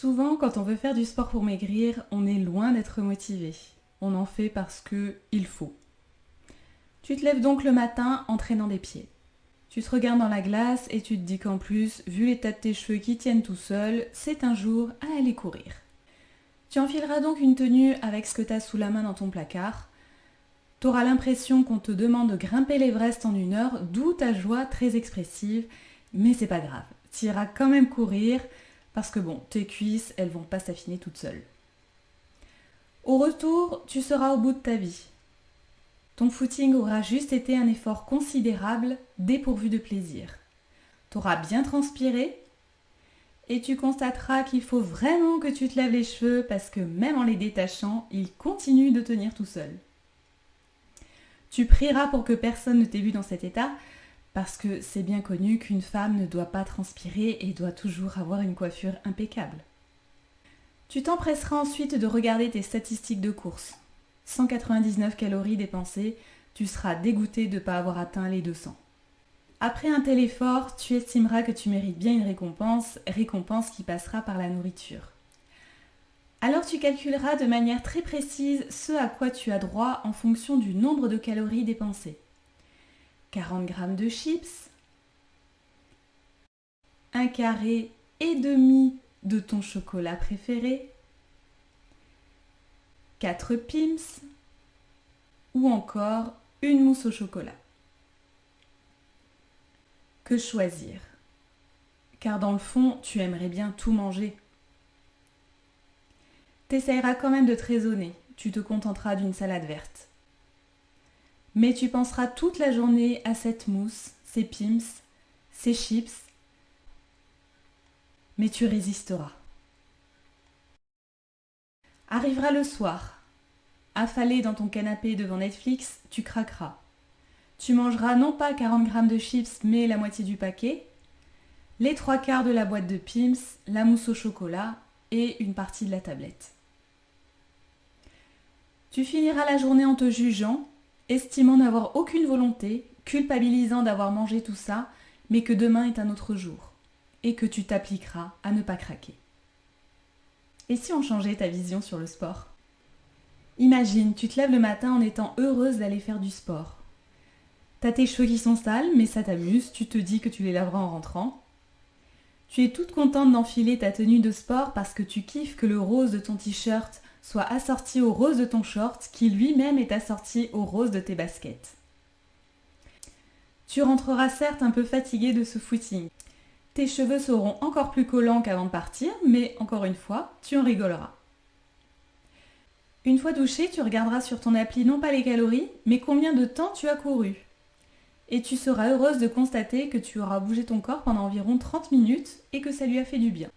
Souvent, quand on veut faire du sport pour maigrir, on est loin d'être motivé. On en fait parce que il faut. Tu te lèves donc le matin en traînant des pieds. Tu te regardes dans la glace et tu te dis qu'en plus, vu l'état de tes cheveux qui tiennent tout seuls, c'est un jour à aller courir. Tu enfileras donc une tenue avec ce que tu as sous la main dans ton placard. Tu auras l'impression qu'on te demande de grimper l'Everest en 1 heure, d'où ta joie très expressive, mais c'est pas grave. Tu iras quand même courir parce que bon, tes cuisses, elles vont pas s'affiner toutes seules. Au retour, tu seras au bout de ta vie. Ton footing aura juste été un effort considérable, dépourvu de plaisir. Tu auras bien transpiré et tu constateras qu'il faut vraiment que tu te lèves les cheveux parce que même en les détachant, ils continuent de tenir tout seuls. Tu prieras pour que personne ne t'ait vu dans cet état parce que c'est bien connu qu'une femme ne doit pas transpirer et doit toujours avoir une coiffure impeccable. Tu t'empresseras ensuite de regarder tes statistiques de course. 199 calories dépensées, tu seras dégoûté de ne pas avoir atteint les 200. Après un tel effort, tu estimeras que tu mérites bien une récompense qui passera par la nourriture. Alors tu calculeras de manière très précise ce à quoi tu as droit en fonction du nombre de calories dépensées. 40 g de chips, 1,5 carré de ton chocolat préféré, 4 Pim's ou encore une mousse au chocolat. Que choisir? Car dans le fond, tu aimerais bien tout manger. T'essayeras quand même de te raisonner, tu te contenteras d'une salade verte. Mais tu penseras toute la journée à cette mousse, ces Pim's, ces chips, mais tu résisteras. Arrivera le soir. Affalé dans ton canapé devant Netflix, tu craqueras. Tu mangeras non pas 40 g de chips, mais la moitié du paquet, les 3/4 de la boîte de Pim's, la mousse au chocolat et une partie de la tablette. Tu finiras la journée en te jugeant, estimant n'avoir aucune volonté, culpabilisant d'avoir mangé tout ça, mais que demain est un autre jour, et que tu t'appliqueras à ne pas craquer. Et si on changeait ta vision sur le sport? Imagine, tu te lèves le matin en étant heureuse d'aller faire du sport. T'as tes cheveux qui sont sales, mais ça t'amuse, tu te dis que tu les laveras en rentrant. Tu es toute contente d'enfiler ta tenue de sport parce que tu kiffes que le rose de ton t-shirt soit assorti au rose de ton short, qui lui-même est assorti au rose de tes baskets. Tu rentreras certes un peu fatiguée de ce footing. Tes cheveux seront encore plus collants qu'avant de partir, mais encore une fois, tu en rigoleras. Une fois douché, tu regarderas sur ton appli non pas les calories, mais combien de temps tu as couru. Et tu seras heureuse de constater que tu auras bougé ton corps pendant environ 30 minutes et que ça lui a fait du bien.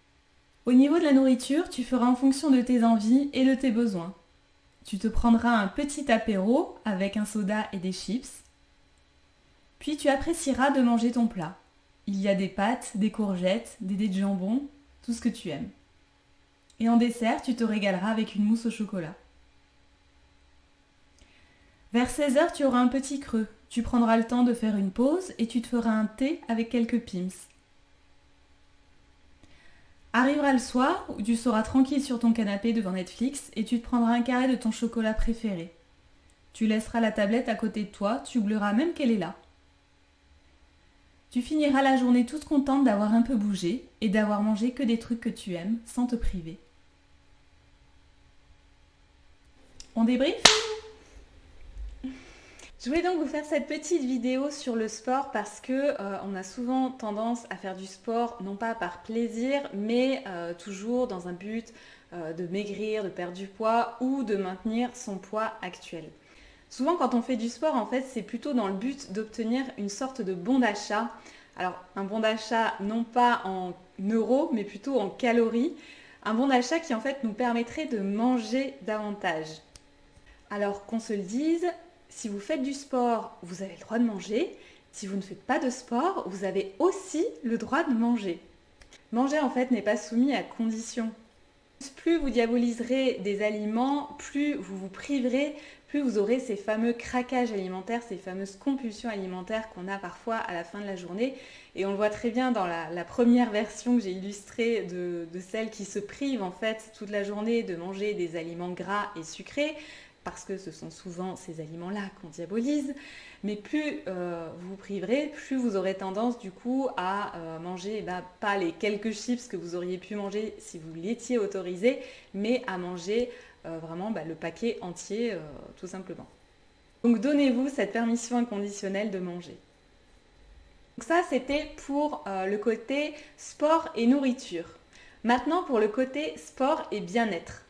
Au niveau de la nourriture, tu feras en fonction de tes envies et de tes besoins. Tu te prendras un petit apéro avec un soda et des chips. Puis tu apprécieras de manger ton plat. Il y a des pâtes, des courgettes, des dés de jambon, tout ce que tu aimes. Et en dessert, tu te régaleras avec une mousse au chocolat. Vers 16 h, tu auras un petit creux. Tu prendras le temps de faire une pause et tu te feras un thé avec quelques Pim's. Arrivera le soir où tu seras tranquille sur ton canapé devant Netflix et tu te prendras un carré de ton chocolat préféré. Tu laisseras la tablette à côté de toi, tu oublieras même qu'elle est là. Tu finiras la journée toute contente d'avoir un peu bougé et d'avoir mangé que des trucs que tu aimes sans te priver. On débrief ? Je voulais donc vous faire cette petite vidéo sur le sport parce que on a souvent tendance à faire du sport, non pas par plaisir, mais toujours dans un but de maigrir, de perdre du poids ou de maintenir son poids actuel. Souvent quand on fait du sport, en fait, c'est plutôt dans le but d'obtenir une sorte de bon d'achat. Alors un bon d'achat non pas en euros, mais plutôt en calories. Un bon d'achat qui en fait nous permettrait de manger davantage. Alors qu'on se le dise, si vous faites du sport, vous avez le droit de manger. Si vous ne faites pas de sport, vous avez aussi le droit de manger. Manger en fait n'est pas soumis à conditions. Plus vous diaboliserez des aliments, plus vous vous priverez, plus vous aurez ces fameux craquages alimentaires, ces fameuses compulsions alimentaires qu'on a parfois à la fin de la journée. Et on le voit très bien dans la première version que j'ai illustrée de celles qui se privent en fait toute la journée de manger des aliments gras et sucrés, parce que ce sont souvent ces aliments-là qu'on diabolise. Mais plus vous vous priverez, plus vous aurez tendance du coup à manger, pas les quelques chips que vous auriez pu manger si vous l'étiez autorisé, mais à manger vraiment le paquet entier tout simplement. Donc donnez-vous cette permission inconditionnelle de manger. Donc ça c'était pour le côté sport et nourriture. Maintenant pour le côté sport et bien-être.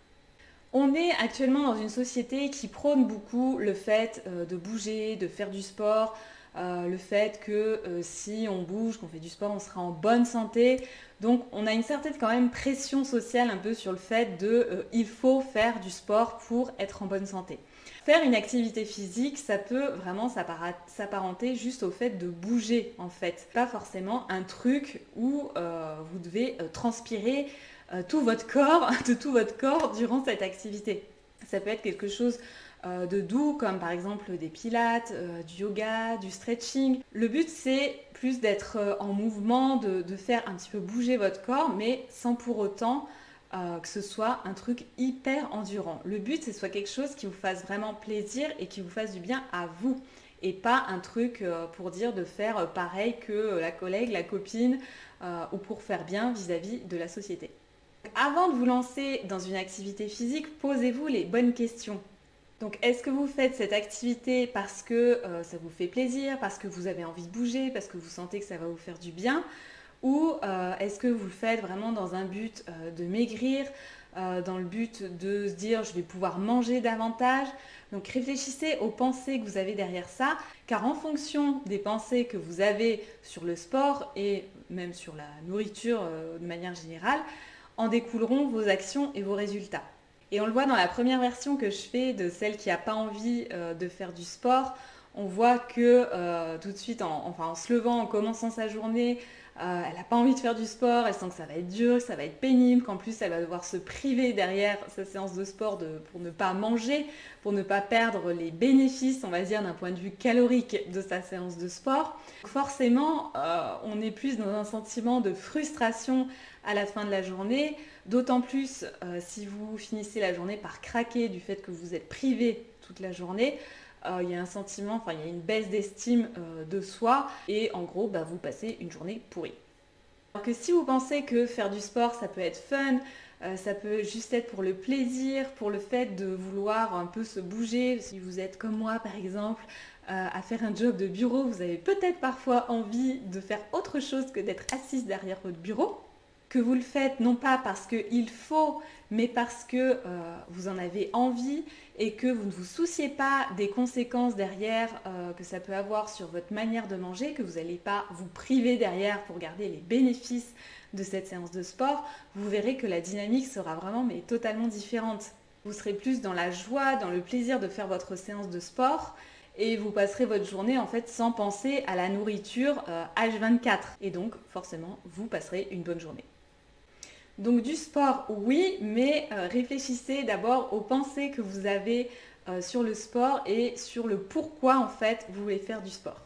On est actuellement dans une société qui prône beaucoup le fait de bouger, de faire du sport, le fait que si on bouge, qu'on fait du sport, on sera en bonne santé. Donc on a une certaine quand même pression sociale un peu sur le fait de il faut faire du sport pour être en bonne santé. Faire une activité physique, ça peut vraiment s'apparenter juste au fait de bouger en fait. Pas forcément un truc où vous devez transpirer de tout votre corps durant cette activité. Ça peut être quelque chose de doux comme par exemple des pilates, du yoga, du stretching. Le but c'est plus d'être en mouvement, de faire un petit peu bouger votre corps mais sans pour autant que ce soit un truc hyper endurant. Le but c'est que ce soit quelque chose qui vous fasse vraiment plaisir et qui vous fasse du bien à vous. Et pas un truc pour dire de faire pareil que la collègue, la copine ou pour faire bien vis-à-vis de la société. Avant de vous lancer dans une activité physique, posez-vous les bonnes questions. Donc, est-ce que vous faites cette activité parce que ça vous fait plaisir, parce que vous avez envie de bouger, parce que vous sentez que ça va vous faire du bien? Ou est-ce que vous le faites vraiment dans un but de maigrir, dans le but de se dire je vais pouvoir manger davantage? Donc réfléchissez aux pensées que vous avez derrière ça, car en fonction des pensées que vous avez sur le sport et même sur la nourriture de manière générale, en découleront vos actions et vos résultats. Et on le voit dans la première version que je fais de celle qui n'a pas envie de faire du sport. On voit que tout de suite, en se levant, en commençant sa journée, elle n'a pas envie de faire du sport, elle sent que ça va être dur, que ça va être pénible, qu'en plus elle va devoir se priver derrière sa séance de sport pour ne pas manger, pour ne pas perdre les bénéfices, on va dire, d'un point de vue calorique de sa séance de sport. Forcément, on est plus dans un sentiment de frustration à la fin de la journée, d'autant plus si vous finissez la journée par craquer du fait que vous êtes privé toute la journée. Il y a un sentiment, il y a une baisse d'estime de soi et en gros, vous passez une journée pourrie. Alors que si vous pensez que faire du sport, ça peut être fun, ça peut juste être pour le plaisir, pour le fait de vouloir un peu se bouger, si vous êtes comme moi par exemple, à faire un job de bureau, vous avez peut-être parfois envie de faire autre chose que d'être assise derrière votre bureau, que vous le faites non pas parce qu'il faut, mais parce que vous en avez envie et que vous ne vous souciez pas des conséquences derrière que ça peut avoir sur votre manière de manger, que vous n'allez pas vous priver derrière pour garder les bénéfices de cette séance de sport, vous verrez que la dynamique sera vraiment totalement différente. Vous serez plus dans la joie, dans le plaisir de faire votre séance de sport et vous passerez votre journée en fait sans penser à la nourriture H24 et donc forcément vous passerez une bonne journée. Donc du sport, oui, mais réfléchissez d'abord aux pensées que vous avez sur le sport et sur le pourquoi en fait vous voulez faire du sport.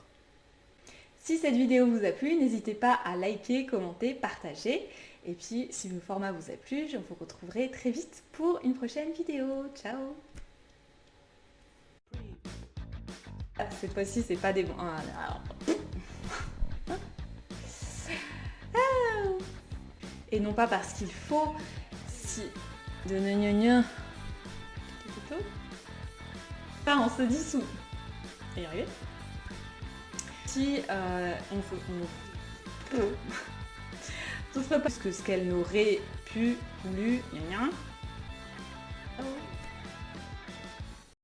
Si cette vidéo vous a plu, n'hésitez pas à liker, commenter, partager. Et puis si le format vous a plu, je vous retrouverai très vite pour une prochaine vidéo. Ciao! Cette fois-ci, c'est pas des bons. Et non pas parce qu'il faut, si de gna pas on se dissout. Et y arriver. Si on peut. Ce serait pas ce qu'elle n'aurait pu, voulu, gna gna.